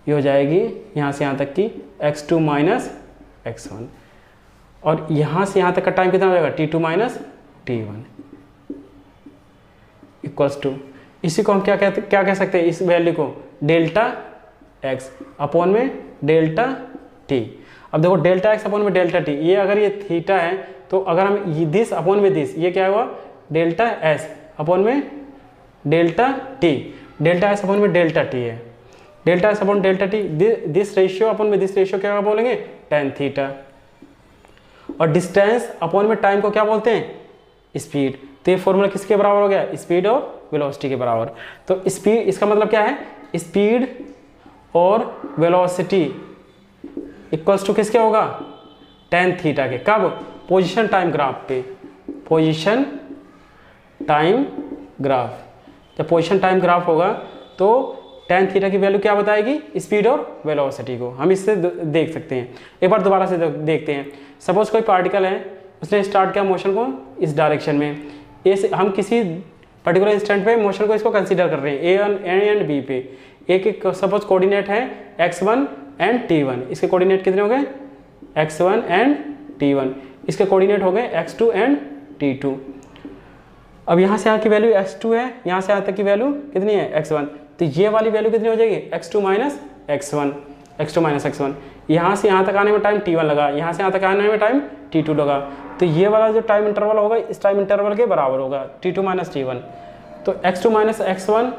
ये हो जाएगी यहाँ से यहाँ तक की x2 माइनस x1, और यहाँ से यहाँ तक का टाइम कितना हो जाएगा t2 minus t1 equals to, इसी को हम क्या कह सकते हैं, इस वैल्यू को डेल्टा x अपॉन में डेल्टा t। अब देखो डेल्टा x अपॉन में डेल्टा t, ये अगर ये थीटा है तो अगर हम दिस अपॉन में दिस, ये क्या हुआ डेल्टा s अपॉन में delta t, delta s upon में डेल्टा t है, delta s upon delta t, this ratio upon में दिस रेशियो क्या बोलेंगे tan थीटा, और डिस्टेंस अपॉन में टाइम को क्या बोलते हैं स्पीड। तो ये फॉर्मूला किसके बराबर हो गया, स्पीड और वेलोसिटी के बराबर। तो स्पीड इसका मतलब क्या है, स्पीड और वेलोसिटी इक्वल्स टू किसके होगा tan थीटा के, कब पोजीशन टाइम ग्राफ पे, पोजीशन टाइम ग्राफ, जब पोजीशन टाइम ग्राफ होगा तो tan थीटा की वैल्यू क्या बताएगी, स्पीड और वेलोसिटी को। हम इससे देख सकते हैं, एक बार दोबारा से देखते हैं। सपोज कोई पार्टिकल है, उसने स्टार्ट किया मोशन को इस डायरेक्शन में, हम किसी पर्टिकुलर इंस्टेंट पे मोशन को इसको कंसीडर कर रहे हैं ए एंड बी पे, एक सपोज कोऑर्डिनेट है x1 एंड t1, इसके कोऑर्डिनेट कितने हो गए x1 एंड t1, इसके कोऑर्डिनेट हो गए x2 एंड t2। अब यहाँ से यहाँ की वैल्यू x2 है, यहाँ से यहाँ तक की वैल्यू कितनी है x1, तो ये वाली वैल्यू कितनी हो जाएगी x2 माइनस x1, यहाँ से यहाँ तक आने में टाइम t1 लगा, यहाँ से यहाँ तक आने में टाइम t2 लगा, तो ये वाला जो टाइम इंटरवल होगा इस टाइम इंटरवल के बराबर होगा t2 माइनस t1। तो x2 माइनस x1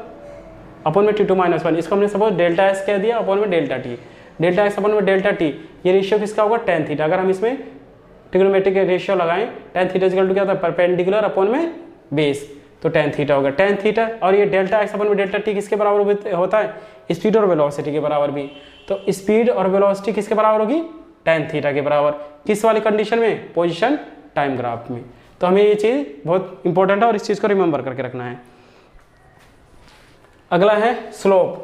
अपॉन में t2 माइनस 1, इसको हमने सपोज डेल्टा s कह दिया अपॉन में delta t, delta x upon में डेल्टा t, ये रेशियो किसका होगा tan थीटा। अगर हम इसमें ट्रिग्नोमेट्रिक रेशियो लगाएं, tan थीटा इक्वल टू क्या होता है परपेंडिकुलर अपॉन में बेस, तो tan थीटा होगा tan थीटा, और ये डेल्टा x अपॉन में डेल्टा t किसके बराबर होता है, स्पीड और वेलोसिटी के बराबर भी। तो स्पीड और वेलोसिटी किसके बराबर होगी tan थीटा के बराबर, किस वाली कंडीशन में, पोजीशन टाइम ग्राफ में। तो हमें ये चीज़ बहुत इंपॉर्टेंट है और इस चीज़ को रिमेंबर करके रखना है। अगला है स्लोप,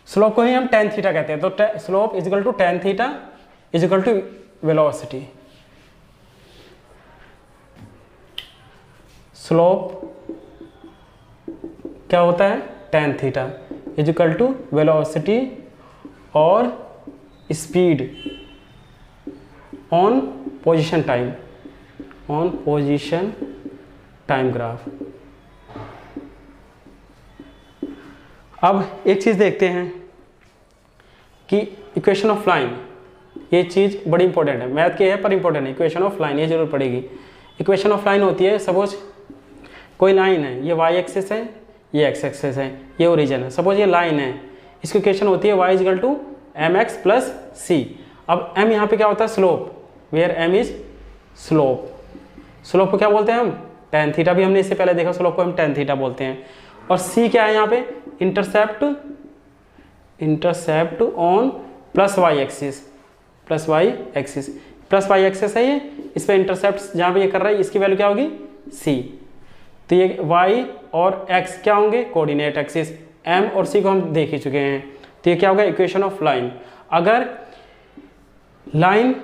स्लोप को ही हम tan थीटा कहते हैं। तो slope is equal to tan theta is equal to velocity. Slope क्या होता है, tan theta is equal to velocity और speed on position time, on position time graph. अब एक चीज़ देखते हैं कि इक्वेशन ऑफ लाइन, ये चीज़ बड़ी इंपॉर्टेंट है, मैथ की है पर इंपॉर्टेंट है। इक्वेशन ऑफ लाइन ये जरूर पड़ेगी। इक्वेशन ऑफ लाइन होती है, सपोज कोई लाइन है, ये वाई एक्सिस है, ये एक्स एक्सिस है, ये ओरिजिन है, सपोज ये लाइन है, इसकी इक्वेशन होती है y is equal to M x plus c. अब एम यहाँ पे क्या होता है slope, where m is slope, slope को क्या बोलते हैं हम tan थीटा, भी हमने इससे पहले देखा, स्लोप को हम tan थीटा बोलते हैं। और सी क्या है यहाँ पे, intercept, intercept on plus Y axis, plus Y axis, plus Y axis है ये, इस पर इंटरसेप्ट जहाँ पे ये कर रहा है इसकी वैल्यू क्या होगी सी। तो ये y और x क्या होंगे कोऑर्डिनेट एक्सिस, m और c को हम देख ही चुके हैं। तो ये क्या होगा इक्वेशन ऑफ लाइन। अगर लाइन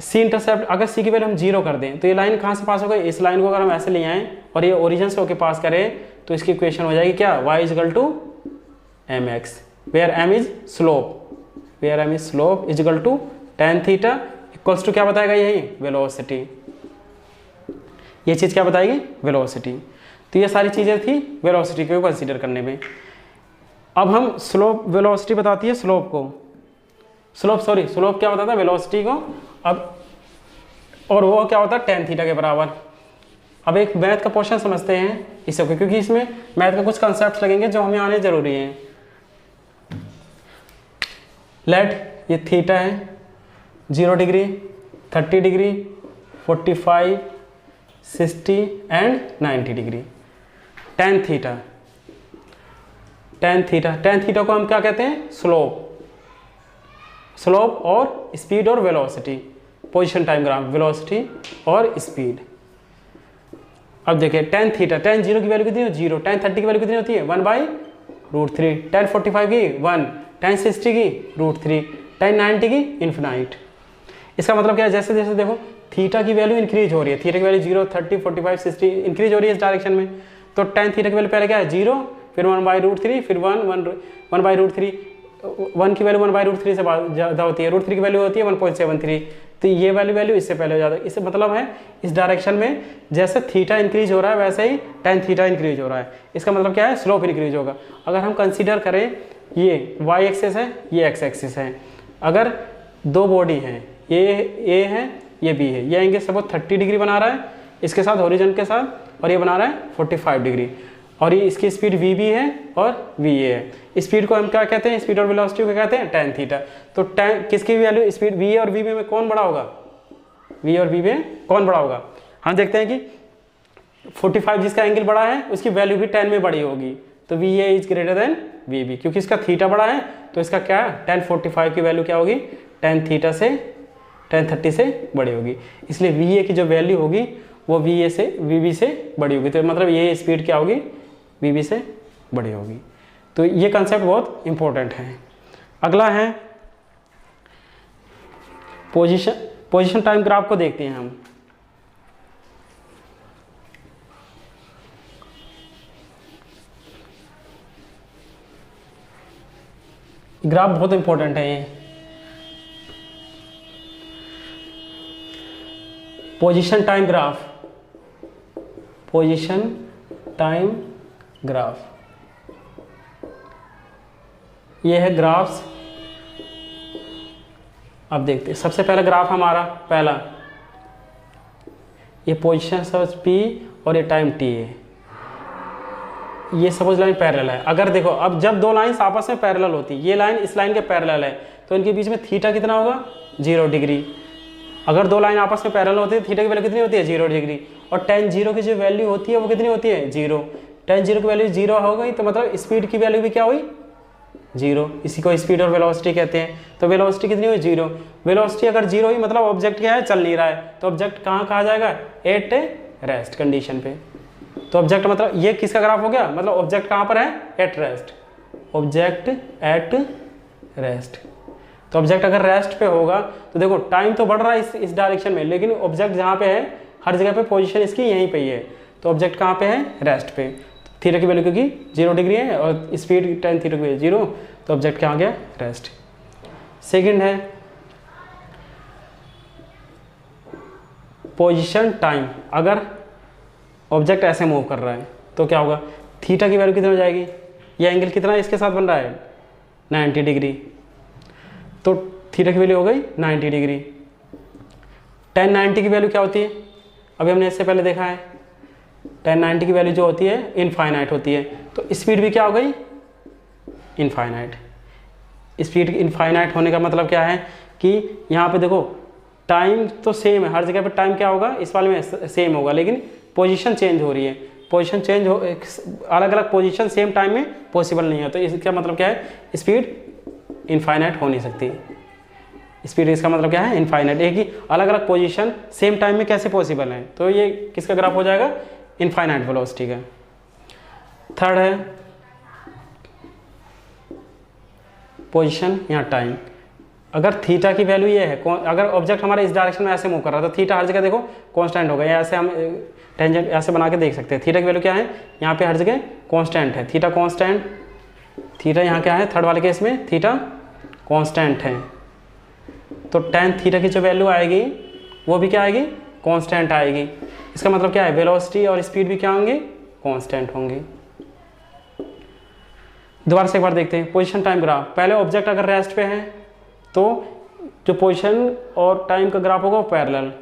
c इंटरसेप्ट, अगर c की वैल्यू हम 0 कर दें तो ये लाइन कहाँ से पास होगा, इस लाइन को अगर हम ऐसे ले आएँ और ये ओरिजिन से होकर पास करें तो इसकी इक्वेशन हो जाएगी क्या, y is equal to M X, where m is slope, where m is slope is equal to tan theta equals to क्या बताएगा यही वेलोसिटी। ये चीज़ क्या बताएगी वेलोसिटी। तो ये सारी चीज़ें थी वेलोसिटी को कंसीडर करने में। अब हम स्लोप, वेलोसिटी बताती है स्लोप को, स्लोप क्या बताता है वेलोसिटी को। अब और वो क्या होता है tan थीटा के बराबर। अब एक मैथ का क्वेश्चन समझते हैं इससे, क्योंकि इसमें मैथ का कुछ कॉन्सेप्ट्स लगेंगे जो हमें आने जरूरी हैं। लेट ये थीटा है 0 degree, 30 degree, 45, 60 and 90 degree. Tan theta को हम क्या कहते हैं? स्लोप और स्पीड और velocity, position time graph, velocity और स्पीड। अब देखिए टेन थीटा, टेन 0 की वैल्यू कितनी है? 0। टेन 30 की वैल्यू कितनी होती है? 1/√3। टेन 45 की 1, टेन 60 की √3, टेन 90 की इन्फिनाइट। इसका मतलब क्या है? जैसे जैसे देखो थीटा की वैल्यू इंक्रीज हो रही है, थीटा की वैल्यू 0, 30, 45, 60 इंक्रीज हो रही है इस डायरेक्शन में, तो टेन थीटा की वैल्यू पहले क्या है? 0, फिर 1/√3, फिर 1/√3, 1 की वैल्यू 1/√3 से ज़्यादा होती है, √3 की वैल्यू होती है 1.73, तो ये वैल्यू इससे पहले हो जाता है। इससे मतलब है इस डायरेक्शन में जैसे थीटा इंक्रीज हो रहा है वैसे ही टेन थीटा इंक्रीज हो रहा है। इसका मतलब क्या है? स्लोप इंक्रीज होगा। अगर हम कंसीडर करें ये y एक्सिस है, ये x एक्सिस है, अगर दो बॉडी हैं, ये A है, ये B है, ये एंगल सपोज 30 डिग्री बना रहा है इसके साथ, हॉरिजॉन के साथ, और ये बना रहा है 45 डिग्री, और ये इसकी स्पीड VB है और VA है। स्पीड को हम क्या कहते हैं? स्पीड और वेलोसिटी को कहते हैं टेन थीटा। तो टेन किसकी वैल्यू? स्पीड VA और VB में कौन बड़ा होगा? VA और VB में कौन बड़ा होगा? हम देखते हैं कि 45 जिसका एंगल बड़ा है उसकी वैल्यू भी 10 में बड़ी होगी, तो VA is greater than VB, क्योंकि इसका थीटा बड़ा है तो इसका क्या है? टेन 45 की वैल्यू क्या होगी? टेन थीटा से, टेन 30 से बड़ी होगी, इसलिए VA की जो वैल्यू होगी वो VA से, VB से बड़ी होगी। तो मतलब ये स्पीड क्या होगी? VB से बड़ी होगी। तो ये कंसेप्ट बहुत इंपॉर्टेंट है। अगला है पोजीशन टाइम ग्राफ को देखते हैं हम। ग्राफ बहुत इंपॉर्टेंट है ये। Position time graph, position time graph, ये है ग्राफ्स। अब देखते हैं सबसे पहला ग्राफ हमारा पहला, ये पोजीशन सपोज P और ये टाइम T है, ये सपोज लाइन पैरेलल है। अगर देखो अब जब दो लाइंस आपस में पैरेलल होती है, ये लाइन इस लाइन के पैरेलल है, तो इनके बीच में थीटा कितना होगा? 0 डिग्री। अगर दो लाइन आपस में पैरेलल होती है, थीटा की वैल्यू कितनी होती है? 0 डिग्री। और टेन 0 की जो वैल्यू होती है वो कितनी होती है? 0। टेन 0 की वैल्यू 0 हो गई तो मतलब स्पीड की वैल्यू भी क्या हुई? 0। इसी को स्पीड और वेलोसिटी कहते हैं। तो वेलोसिटी कितनी हुई? 0। वेलोसिटी अगर 0 हुई मतलब ऑब्जेक्ट क्या है? चल नहीं रहा है, तो ऑब्जेक्ट कहाँ कहा जाएगा? एट रेस्ट कंडीशन पे। तो ऑब्जेक्ट मतलब ये किसका ग्राफ हो गया? मतलब ऑब्जेक्ट कहाँ पर है? At rest, object at rest. तो ऑब्जेक्ट अगर रेस्ट पे होगा तो देखो टाइम तो बढ़ रहा है इस डायरेक्शन में, लेकिन ऑब्जेक्ट जहाँ पे है हर जगह पे पोजीशन इसकी यहीं पे ही है, तो ऑब्जेक्ट कहाँ पे है? रेस्ट पे। थीटा की वैल्यू क्योंकि 0 डिग्री है और स्पीड टेन थीटा की वैल्यू 0, तो ऑब्जेक्ट क्या आ गया? रेस्ट। सेकंड है पोजीशन टाइम। अगर ऑब्जेक्ट ऐसे मूव कर रहा है तो क्या होगा? थीटा की वैल्यू कितनी हो जाएगी? ये एंगल कितना इसके साथ बन रहा है? 90 डिग्री, तो थीटा की वैल्यू हो गई 90 डिग्री। टेन 90 की वैल्यू क्या होती है? अभी हमने इससे पहले देखा है, टेन 90 की वैल्यू जो होती है इनफाइनाइट होती है, तो स्पीड भी क्या हो गई? इनफाइनाइट। स्पीड इनफाइनाइट होने का मतलब क्या है कि यहाँ पे देखो टाइम तो सेम है, हर जगह पे टाइम क्या होगा? इस वाले में सेम होगा, लेकिन पोजीशन चेंज हो रही है। पोजीशन चेंज हो, अलग अलग पोजीशन सेम टाइम में पॉसिबल नहीं है, तो इसका मतलब क्या है? स्पीड इनफाइनाइट हो नहीं सकती। स्पीड इसका मतलब क्या है? इनफाइनाइट। एक ही अलग अलग पोजीशन सेम टाइम में कैसे पॉसिबल है? तो ये किसका ग्राफ हो जाएगा? इनफाइनाइट वेलोसिटी का। थर्ड है पोजीशन या टाइम। अगर थीटा की वैल्यू ये है, अगर ऑब्जेक्ट हमारे इस डायरेक्शन में ऐसे मूव कर रहा है तो थीटा हर जगह देखो कांस्टेंट होगा, या ऐसे हम टेंजेंट ऐसे बना के देख सकते हैं। थीटा की वैल्यू क्या है? यहाँ पे हर जगह कांस्टेंट है, थीटा कांस्टेंट। थीटा यहाँ क्या है? थर्ड वाले केस में थीटा कांस्टेंट है, तो टेन थीटा की जो वैल्यू आएगी वो भी क्या आएगी? कांस्टेंट आएगी। इसका मतलब क्या है? वेलोसिटी और स्पीड भी क्या होंगे? कांस्टेंट होंगे। दोबारा से एक बार देखते हैं पोजीशन टाइम ग्राफ। पहले ऑब्जेक्ट अगर रेस्ट पे है तो जो पोजीशन और टाइम का ग्राफ होगा वो पैरेलल,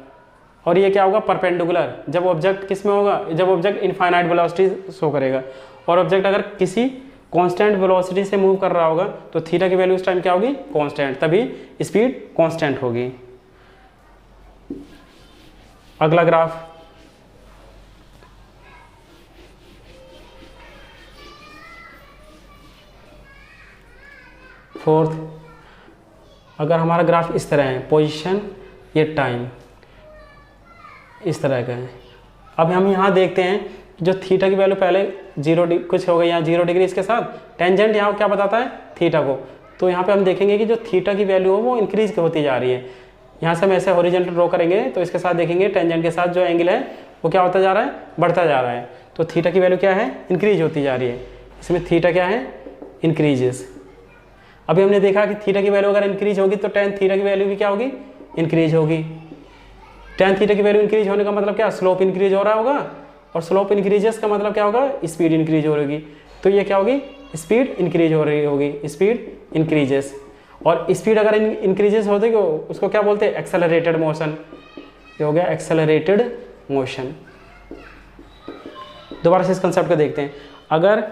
और ये क्या होगा? परपेंडिकुलर। जब ऑब्जेक्ट किस में होगा? जब ऑब्जेक्ट इनफाइनाइट वेलोसिटी शो करेगा, और ऑब्जेक्ट अगर किसी कांस्टेंट वेलोसिटी से मूव कर रहा होगा तो थीटा की वैल्यू उस टाइम क्या होगी, कांस्टेंट, तभी स्पीड कांस्टेंट होगी। अगला ग्राफ, फोर्थ, अगर हमारा ग्राफ इस तरह है, पोजीशन ये टाइम इस तरह का है। अब हम यहाँ देखते हैं जो थीटा की वैल्यू पहले 0 कुछ हो गई, यहाँ 0 डिग्री, इसके साथ टेंजेंट यहाँ क्या बताता है, थीटा को। तो यहाँ पे हम देखेंगे कि जो थीटा की वैल्यू हो वो इंक्रीज होती जा रही है। यहाँ से हम ऐसे हॉरिजॉन्टल ड्रॉ करेंगे तो इसके साथ देखेंगे टेंजेंट के साथ जो एंगल है वो क्या होता जा रहा है, बढ़ता जा रहा है। तो थीटा की वैल्यू क्या है, इंक्रीज होती जा रही है। इसमें थीटा क्या है, इंक्रीजेस। अभी हमने देखा कि थीटा की वैल्यू अगर इंक्रीज होगी तो टेन थीटा की वैल्यू भी क्या होगी, इंक्रीज होगी। टेन थीटा की वैल्यू इंक्रीज होने का मतलब क्या, स्लोप इंक्रीज हो रहा होगा, और स्लोप इंक्रीजेस का मतलब क्या होगा, स्पीड इंक्रीज हो रही। तो ये क्या होगी, स्पीड इंक्रीज हो रही होगी, स्पीड इंक्रीजेस। और स्पीड अगर इंक्रीजेस होती है उसको क्या बोलते हैं, एक्सेलरेटेड मोशन। ये हो गया एक्सेलरेटेड मोशन। दोबारा से इस कंसेप्ट को देखते हैं। अगर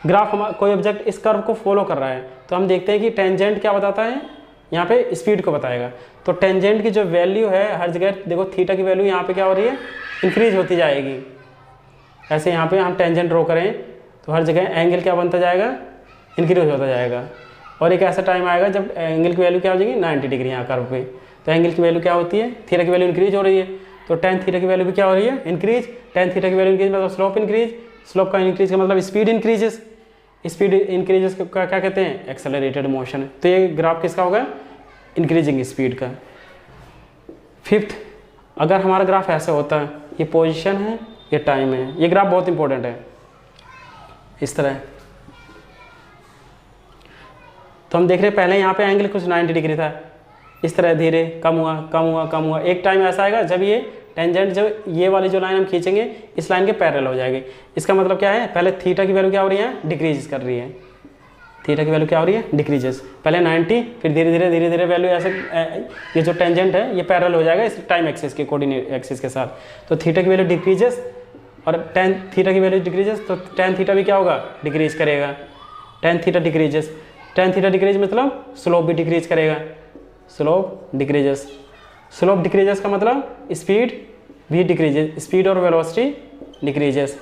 ग्राफ हम कोई ऑब्जेक्ट इस कर्व को फॉलो कर रहा है तो हम देखते हैं कि टेंजेंट क्या बताता है, यहाँ पे स्पीड को बताएगा। तो टेंजेंट की जो वैल्यू है हर जगह देखो, थीटा की वैल्यू यहाँ पे क्या हो रही है, इंक्रीज होती जाएगी। ऐसे यहाँ पे हम टेंजेंट ड्रॉ करें तो हर जगह एंगल क्या बनता जाएगा, इंक्रीज होता जाएगा। और एक ऐसा टाइम आएगा जब एंगल की वैल्यू क्या हो जाएगी, 90 डिग्री यहाँ कर्व पे। तो एंगल की वैल्यू क्या होती है, थीटा की वैल्यू इंक्रीज हो रही है। तो टेन थीटा की वैल्यू भी क्या हो रही है, इंक्रीज। टेन थीटा की वैल्यू इंक्रीज मतलब स्लोप इंक्रीज, स्लोप का इंक्रीज का मतलब स्पीड इंक्रीजेस। स्पीड इंक्रीजेस का क्या कहते हैं, एक्सेलरेटेड मोशन। तो ये ग्राफ किसका होगा, इंक्रीजिंग स्पीड का। फिफ्थ, अगर हमारा ग्राफ ऐसे होता है, ये पोजीशन है, ये टाइम है, ये ग्राफ बहुत इंपॉर्टेंट है, इस तरह। तो हम देख रहे हैं पहले यहाँ पे एंगल कुछ 90 डिग्री था, इस तरह धीरे कम हुआ कम हुआ कम हुआ। एक टाइम ऐसा आएगा जब ये टेंजेंट, जब ये वाली जो लाइन हम खींचेंगे इस लाइन के पैरेलल हो जाएगी। इसका मतलब क्या है, पहले थीटा की वैल्यू क्या हो रही है, डिक्रीज कर रही है। थीटा की वैल्यू क्या हो रही है, डिक्रीजेस। पहले 90, फिर धीरे धीरे वैल्यू ऐसे, ये जो टेंजेंट है ये पैरेलल हो जाएगा इस टाइम एक्सिस के, कोऑर्डिनेट एक्सिस के साथ। तो थीटा की वैल्यू डिक्रीजेस और टेन थीटा की वैल्यू डिक्रीजेस, तो टेन थीटा भी क्या होगा, डिक्रीज करेगा। Tan theta decreases, tan theta decrease मतलब स्लोप भी डिक्रीज करेगा, स्लोप डिक्रीजेस। स्लोप डिक्रीजेस का मतलब स्पीड भी डिक्रीजेस, स्पीड और वेलोसिटी डिक्रीजेस।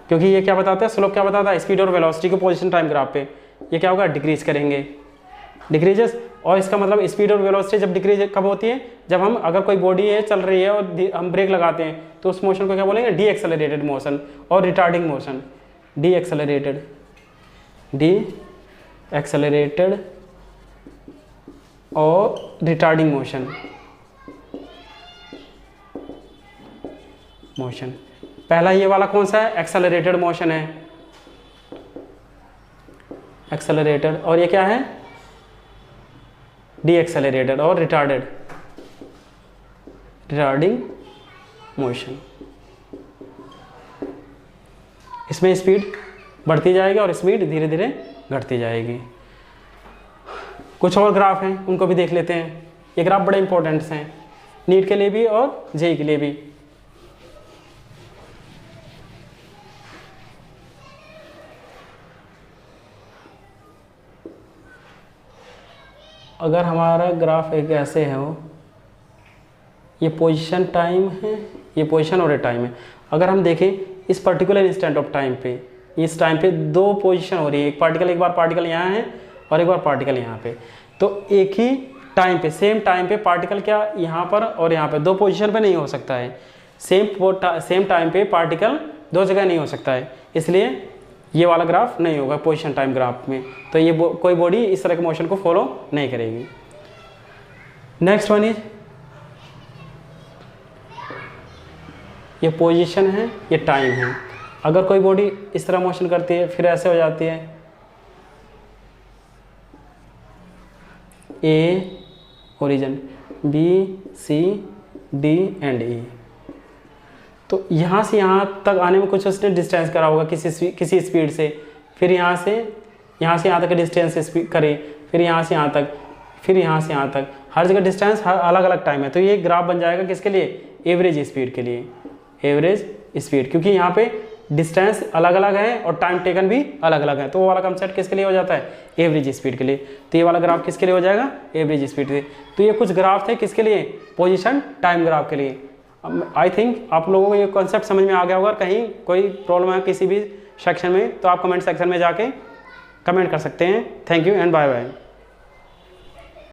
क्योंकि ये क्या बताता है, स्लोप क्या बताता है, स्पीड और वेलोसिटी को पोजीशन टाइम ग्राफ पे ये क्या होगा, डिक्रीज करेंगे, डिक्रीजेस। और इसका मतलब स्पीड और वेलोसिटी जब डिक्रीज कब होती है, जब हम अगर कोई बॉडी है चल रही है और हम ब्रेक लगाते हैं तो उस मोशन को क्या बोलेंगे, डी एक्सेलरेटेड मोशन और retarding motion. D accelerated, D accelerated और रिटार्डिंग मोशन, मोशन। पहला ये वाला कौन सा है, एक्सेलरेटेड मोशन है, एक्सेलरेटेड। और ये क्या है, डी एक्सेलरेटेड और रिटार्डेड, रिटार्डिंग मोशन। इसमें स्पीड बढ़ती जाएगी और स्पीड धीरे धीरे घटती जाएगी। कुछ और ग्राफ हैं उनको भी देख लेते हैं। ये ग्राफ बड़े इंपॉर्टेंट्स हैं नीट के लिए भी और जेईई के लिए भी। अगर हमारा ग्राफ एक ऐसे है, हो ये पोजीशन टाइम है, ये पोजीशन और ये टाइम है। अगर हम देखें इस पर्टिकुलर इंस्टेंट ऑफ टाइम पे, इस टाइम पे दो पोजीशन हो रही है, एक पार्टिकल, एक बार पार्टिकल यहाँ है और एक बार पार्टिकल यहाँ पे। तो एक ही टाइम पे, सेम टाइम पे पार्टिकल क्या यहाँ पर और यहाँ पे, दो पोजीशन पे नहीं हो सकता है। सेम टाइम पे पार्टिकल दो जगह नहीं हो सकता है, इसलिए ये वाला ग्राफ नहीं होगा पोजीशन टाइम ग्राफ में। तो ये कोई बॉडी इस तरह के मोशन को फॉलो नहीं करेगी। नेक्स्ट वन इज, ये पोजीशन है, ये टाइम है। अगर कोई बॉडी इस तरह मोशन करती है फिर ऐसे हो जाती है, A origin, B C D and E. तो यहाँ से यहाँ तक आने में कुछ उसने डिस्टेंस करा होगा किसी स्पीड से, फिर यहाँ से यहाँ तक डिस्टेंस करी, फिर यहाँ से यहाँ तक, फिर यहाँ से यहाँ तक, हर जगह डिस्टेंस हर अलग अलग टाइम है। तो ये ग्राफ बन जाएगा किसके लिए, एवरेज स्पीड के लिए, एवरेज स्पीड। क्योंकि यहाँ पे डिस्टेंस अलग अलग है और टाइम टेकन भी अलग अलग है। तो वो वाला कंसेप्ट किसके लिए हो जाता है, एवरेज स्पीड के लिए। तो ये वाला ग्राफ किसके लिए हो जाएगा, एवरेज स्पीड से। तो ये कुछ ग्राफ थे किसके लिए, पोजीशन टाइम ग्राफ के लिए। आई थिंक आप लोगों को ये कॉन्सेप्ट समझ में आ गया होगा। कहीं कोई प्रॉब्लम है किसी भी सेक्शन में तो आप कमेंट सेक्शन में जाके कमेंट कर सकते हैं। Thank you and bye bye.